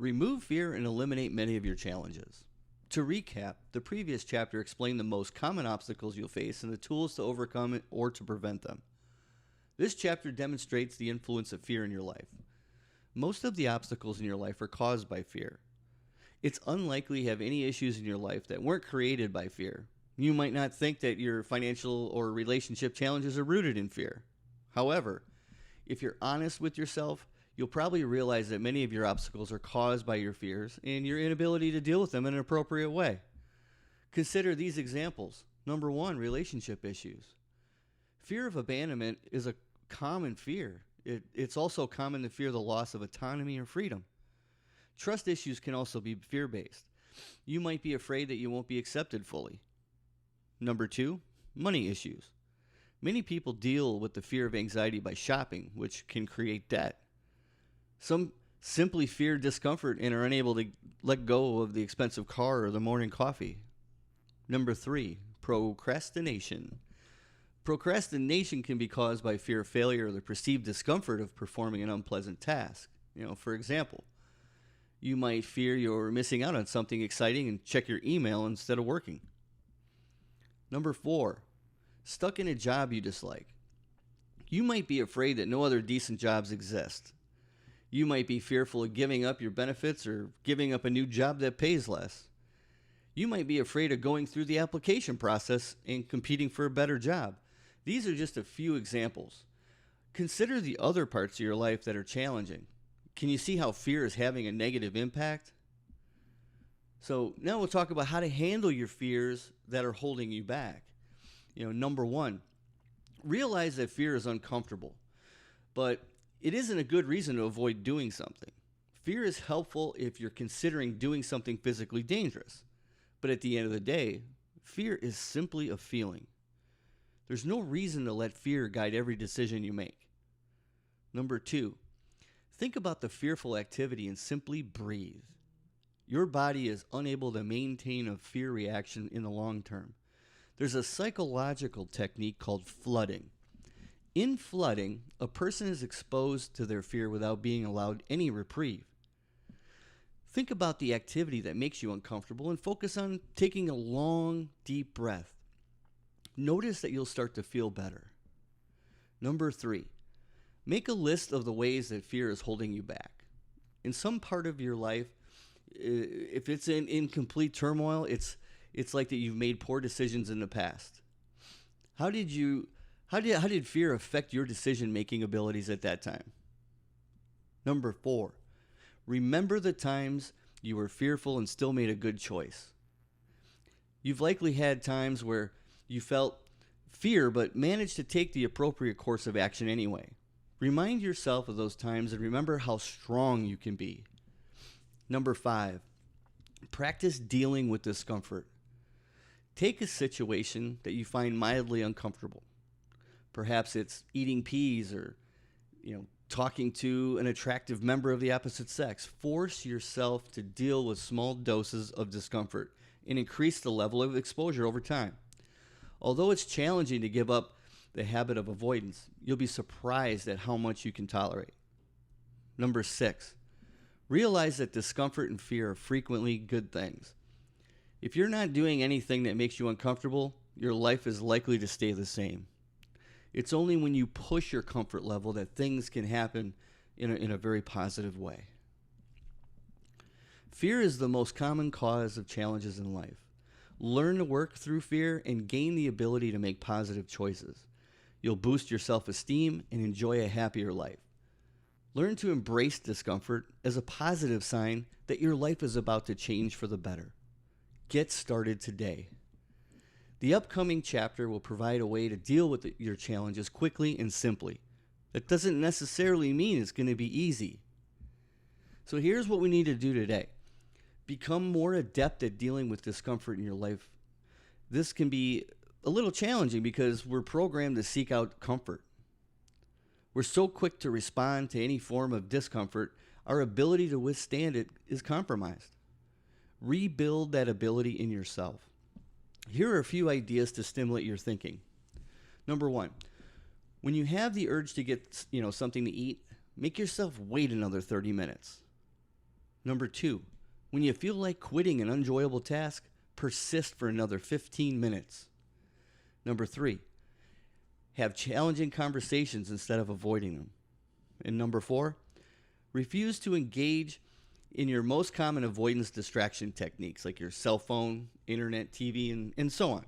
Remove fear and eliminate many of your challenges. To recap, the previous chapter explained the most common obstacles you'll face and the tools to overcome it or to prevent them. This chapter demonstrates the influence of fear in your life. Most of the obstacles in your life are caused by fear. It's unlikely you have any issues in your life that weren't created by fear. You might not think that your financial or relationship challenges are rooted in fear. However, if you're honest with yourself, you'll probably realize that many of your obstacles are caused by your fears and your inability to deal with them in an appropriate way. Consider these examples. Number 1, relationship issues. Fear of abandonment is a common fear. It's also common to fear the loss of autonomy or freedom. Trust issues can also be fear-based. You might be afraid that you won't be accepted fully. Number 2, money issues. Many people deal with the fear of anxiety by shopping, which can create debt. Some simply fear discomfort and are unable to let go of the expensive car or the morning coffee. Number 3, procrastination. Procrastination can be caused by fear of failure or the perceived discomfort of performing an unpleasant task. For example, you might fear you're missing out on something exciting and check your email instead of working. Number 4, stuck in a job you dislike. You might be afraid that no other decent jobs exist. You might be fearful of giving up your benefits or giving up a new job that pays less. You might be afraid of going through the application process and competing for a better job. These are just a few examples. Consider the other parts of your life that are challenging. Can you see how fear is having a negative impact? So now we'll talk about how to handle your fears that are holding you back. Number 1, realize that fear is uncomfortable, but it isn't a good reason to avoid doing something. Fear is helpful if you're considering doing something physically dangerous. But at the end of the day, fear is simply a feeling. There's no reason to let fear guide every decision you make. Number 2, think about the fearful activity and simply breathe. Your body is unable to maintain a fear reaction in the long term. There's a psychological technique called flooding. In flooding, a person is exposed to their fear without being allowed any reprieve. Think about the activity that makes you uncomfortable and focus on taking a long, deep breath. Notice that you'll start to feel better. Number 3, make a list of the ways that fear is holding you back. In some part of your life, if it's in complete turmoil, it's like that you've made poor decisions in the past. How did fear affect your decision-making abilities at that time? Number 4, remember the times you were fearful and still made a good choice. You've likely had times where you felt fear but managed to take the appropriate course of action anyway. Remind yourself of those times and remember how strong you can be. Number 5, practice dealing with discomfort. Take a situation that you find mildly uncomfortable. Perhaps it's eating peas or, talking to an attractive member of the opposite sex. Force yourself to deal with small doses of discomfort and increase the level of exposure over time. Although it's challenging to give up the habit of avoidance, you'll be surprised at how much you can tolerate. Number 6, realize that discomfort and fear are frequently good things. If you're not doing anything that makes you uncomfortable, your life is likely to stay the same. It's only when you push your comfort level that things can happen in a very positive way. Fear is the most common cause of challenges in life. Learn to work through fear and gain the ability to make positive choices. You'll boost your self-esteem and enjoy a happier life. Learn to embrace discomfort as a positive sign that your life is about to change for the better. Get started today. The upcoming chapter will provide a way to deal with your challenges quickly and simply. That doesn't necessarily mean it's going to be easy. So here's what we need to do today. Become more adept at dealing with discomfort in your life. This can be a little challenging because we're programmed to seek out comfort. We're so quick to respond to any form of discomfort, our ability to withstand it is compromised. Rebuild that ability in yourself. Here are a few ideas to stimulate your thinking. Number 1, when you have the urge to get something to eat, make yourself wait another 30 minutes. Number 2, when you feel like quitting an enjoyable task, persist for another 15 minutes. Number 3, have challenging conversations instead of avoiding them. And number 4, refuse to engage in your most common avoidance distraction techniques like your cell phone, internet, TV, and so on.